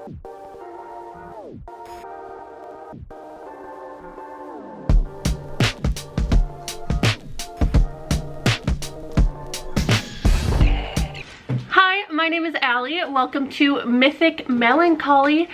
My name is Allie. Welcome to Mythic Melancholy.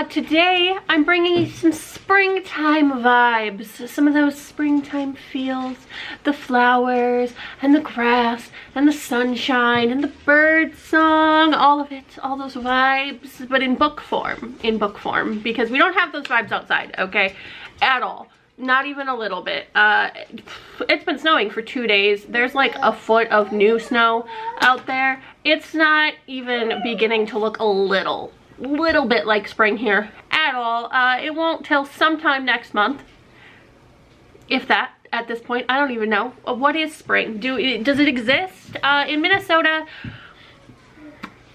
Today I'm bringing you some springtime vibes, some of those springtime feels, the flowers and the grass and the sunshine and the bird song, all of it, all those vibes, but in book form, because we don't have those vibes outside, okay, at all. Not even a little bit. It's been snowing for 2 days. There's like a foot of new snow out there. It's not even beginning to look a little bit like spring here at all. It won't till sometime next month, if that. At this point, I don't even know. What is spring? Does it exist in Minnesota?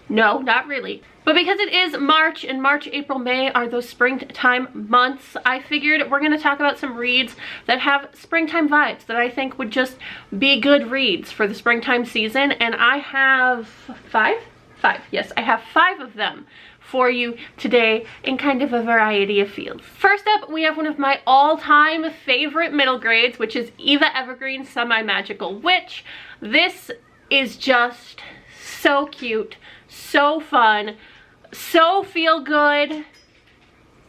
No, not really. But because it is March, and March, April, May are those springtime months, I figured we're going to talk about some reads that have springtime vibes that I think would just be good reads for the springtime season. And I have five? Yes, I have 5 of them for you today in kind of a variety of feels. First up, we have one of my all-time favorite middle grades, which is Eva Evergreen's Semi-Magical Witch. This is just so cute, so fun, so feel good.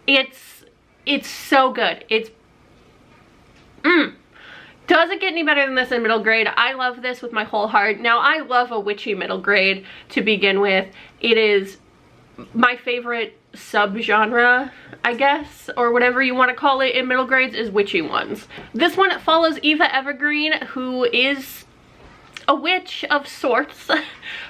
It's so good. Doesn't get any better than this in middle grade. I love this with my whole heart. Now, I love a witchy middle grade to begin with. It is my favorite subgenre, I guess, or whatever you want to call it in middle grades, is witchy ones. This one follows Eva Evergreen, who is a witch of sorts.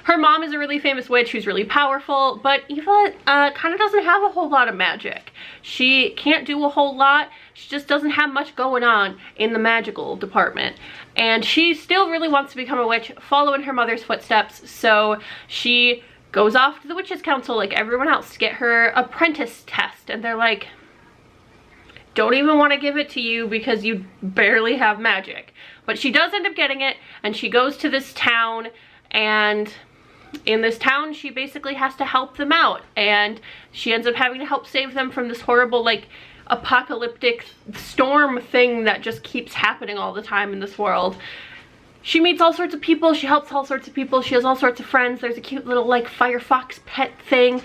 Her mom is a really famous witch who's really powerful, but Eva kind of doesn't have a whole lot of magic. She can't do a whole lot. She just doesn't have much going on in the magical department. And she still really wants to become a witch, follow in her mother's footsteps, so she goes off to the Witches' Council like everyone else to get her apprentice test, and they're like, don't even want to give it to you because you barely have magic. But she does end up getting it, and she goes to this town, and in this town she basically has to help them out, and she ends up having to help save them from this horrible like apocalyptic storm thing that just keeps happening all the time in this world. She meets all sorts of people, she helps all sorts of people, she has all sorts of friends. There's a cute little like Firefox pet thing.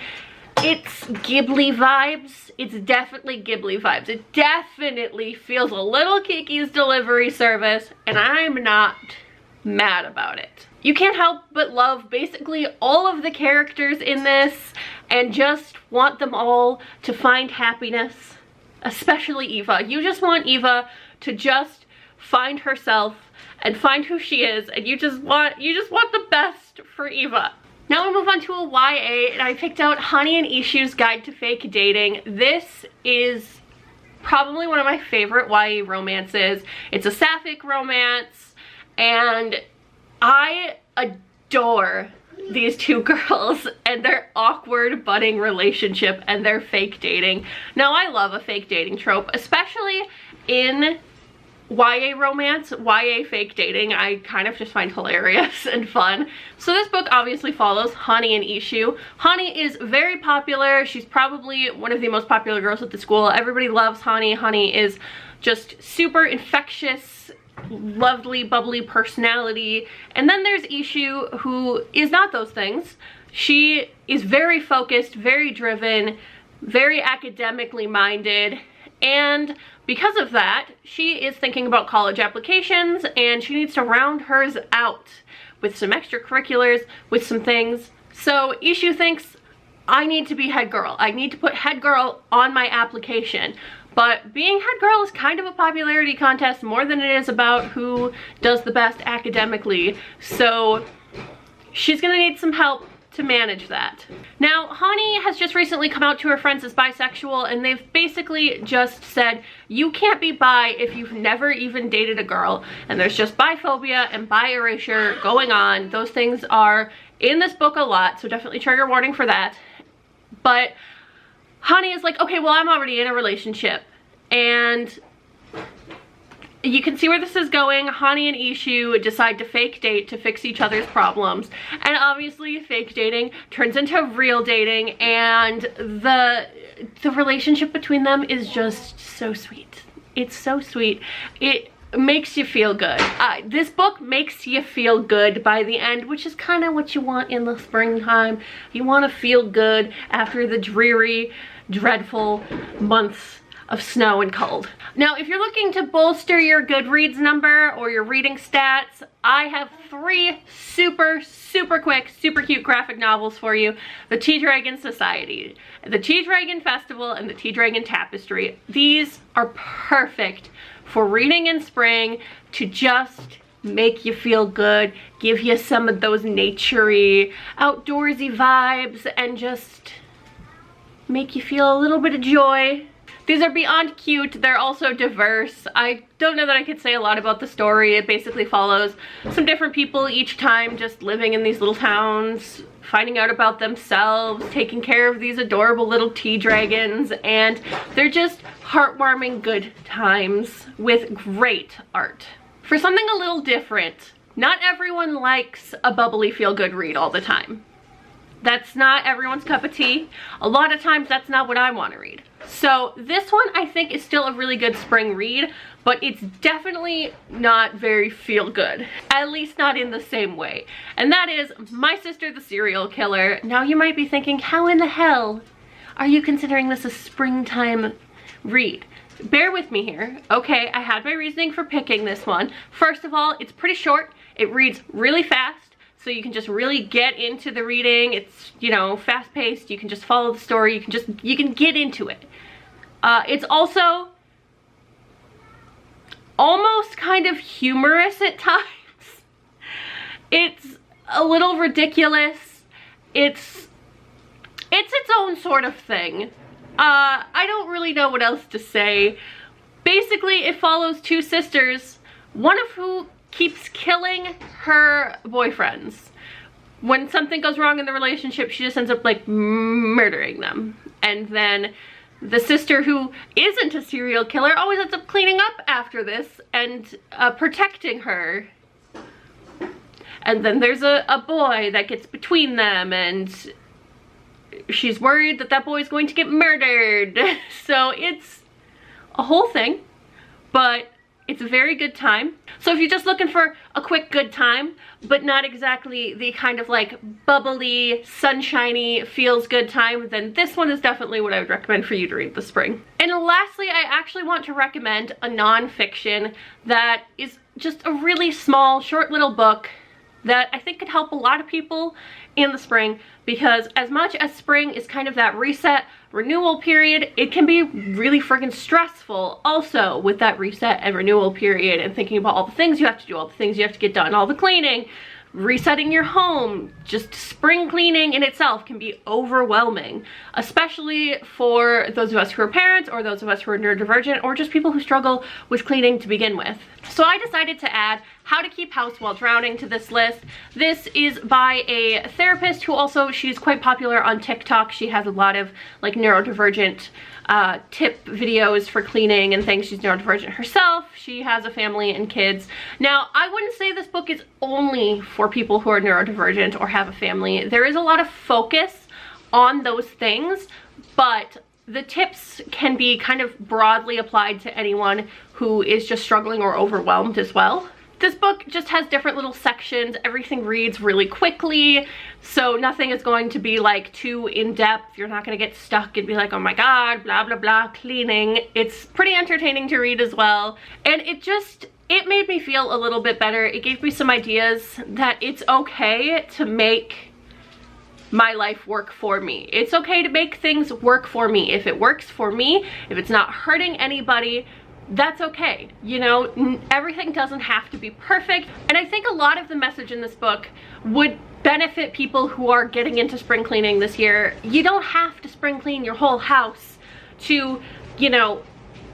It's Ghibli vibes. It's definitely Ghibli vibes. It definitely feels a little Kiki's Delivery Service, and I'm not mad about it. You can't help but love basically all of the characters in this and just want them all to find happiness, especially Eva. You just want Eva to just find herself and find who she is, and you just want the best for Eva. Now we move on to a YA, and I picked out Honey and Ishu's Guide to Fake Dating. This is probably one of my favorite YA romances. It's a sapphic romance, and I adore these two girls and their awkward budding relationship and their fake dating. Now, I love a fake dating trope, especially in YA romance, YA fake dating. I kind of just find hilarious and fun. So this book obviously follows Honey and Ishu. Honey is very popular. She's probably one of the most popular girls at the school. Everybody loves Honey. Honey is just super infectious, lovely, bubbly personality. And then there's Ishu, who is not those things. She is very focused, very driven, very academically minded, and because of that, she is thinking about college applications, and she needs to round hers out with some extracurriculars, with some things. So Ishu thinks, I need to be head girl. I need to put head girl on my application. But being head girl is kind of a popularity contest more than it is about who does the best academically. So she's gonna need some help to manage that. Now, Honey has just recently come out to her friends as bisexual, and they've basically just said, you can't be bi if you've never even dated a girl. And there's just biphobia and bi erasure going on. Those things are in this book a lot, so definitely trigger warning for that. But Honey is like, okay, well, I'm already in a relationship, and you can see where this is going. Hani and Ishu decide to fake date to fix each other's problems. And obviously fake dating turns into real dating, and the relationship between them is just so sweet. It's so sweet. It makes you feel good. This book makes you feel good by the end, which is kind of what you want in the springtime. You want to feel good after the dreary, dreadful months of snow and cold. Now, if you're looking to bolster your Goodreads number or your reading stats, I have 3 super quick, super cute graphic novels for you. The Tea Dragon Society, the Tea Dragon Festival, and the Tea Dragon Tapestry. These are perfect for reading in spring to just make you feel good, give you some of those naturey, outdoorsy vibes, and just make you feel a little bit of joy. These are beyond cute. They're also diverse. I don't know that I could say a lot about the story. It basically follows some different people each time, just living in these little towns, finding out about themselves, taking care of these adorable little tea dragons, and they're just heartwarming good times with great art. For something a little different, not everyone likes a bubbly feel-good read all the time. That's not everyone's cup of tea. A lot of times that's not what I want to read. So this one I think is still a really good spring read, but it's definitely not very feel good. At least not in the same way. And that is My Sister the Serial Killer. Now you might be thinking, how in the hell are you considering this a springtime read? Bear with me here. Okay, I had my reasoning for picking this one. First of all, it's pretty short. It reads really fast. So you can just really get into the reading. It's, you know, fast paced. You can just follow the story. You can get into it. It's also almost kind of humorous at times. It's a little ridiculous. It's its own sort of thing. I don't really know what else to say. Basically, it follows 2 sisters, one of who keeps killing her boyfriends. When something goes wrong in the relationship, she just ends up like murdering them. And then the sister who isn't a serial killer always ends up cleaning up after this and protecting her. And then there's a boy that gets between them, and she's worried that that boy's going to get murdered. So it's a whole thing, but it's a very good time. So if you're just looking for a quick good time, but not exactly the kind of like bubbly, sunshiny, feels good time, then this one is definitely what I would recommend for you to read this spring. And lastly, I actually want to recommend a nonfiction that is just a really small, short little book that I think could help a lot of people in the spring, because as much as spring is kind of that reset, renewal period, it can be really freaking stressful also with that reset and renewal period, and thinking about all the things you have to do, all the things you have to get done, all the cleaning, resetting your home. Just spring cleaning in itself can be overwhelming, especially for those of us who are parents, or those of us who are neurodivergent, or just people who struggle with cleaning to begin with. So I decided to add How to Keep House While Drowning to this list. This is by a therapist who also, she's quite popular on TikTok. She has a lot of like neurodivergent tip videos for cleaning and things. She's neurodivergent herself. She has a family and kids. Now, I wouldn't say this book is only for people who are neurodivergent or have a family. There is a lot of focus on those things, but the tips can be kind of broadly applied to anyone who is just struggling or overwhelmed as well. This book just has different little sections. Everything reads really quickly, so nothing is going to be like too in-depth. You're not going to get stuck and be like, oh my god, blah blah blah, cleaning. It's pretty entertaining to read as well, and it made me feel a little bit better. It gave me some ideas that it's okay to make my life work for me. It's okay to make things work for me. If it works for me, if it's not hurting anybody, that's okay. You know, everything doesn't have to be perfect. And I think a lot of the message in this book would benefit people who are getting into spring cleaning this year. You don't have to spring clean your whole house to, you know,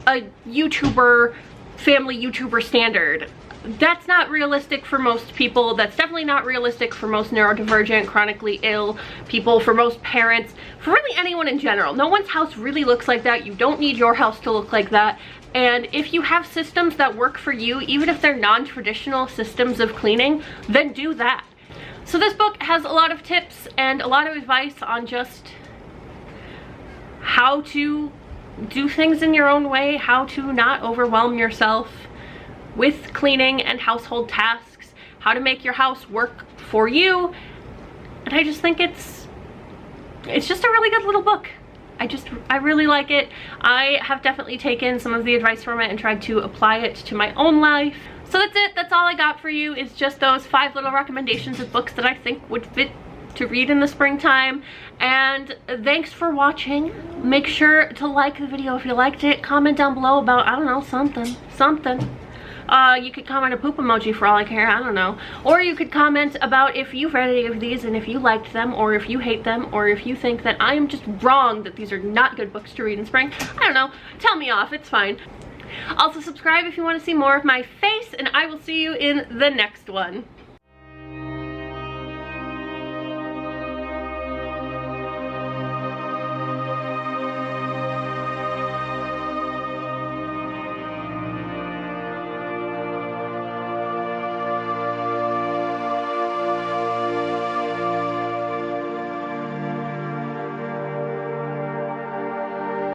a YouTuber, family YouTuber standard. that's not realistic for most people. That's definitely not realistic for most neurodivergent, chronically ill people, for most parents, for really anyone in general. No one's house really looks like that. You don't need your house to look like that. And if you have systems that work for you, even if they're non-traditional systems of cleaning, then do that. So this book has a lot of tips and a lot of advice on just how to do things in your own way, how to not overwhelm yourself with cleaning and household tasks, how to make your house work for you. And I just think it's just a really good little book. I really like it. I have definitely taken some of the advice from it and tried to apply it to my own life. So that's it. That's all I got for you, is just those 5 little recommendations of books that I think would fit to read in the springtime. And thanks for watching. Make sure to like the video if you liked it. Comment down below about, I don't know, something. You could comment a poop emoji for all I care, I don't know. Or you could comment about if you've read any of these and if you liked them, or if you hate them, or if you think that I am just wrong that these are not good books to read in spring. I don't know. Tell me off, it's fine. Also subscribe if you want to see more of my face, and I will see you in the next one.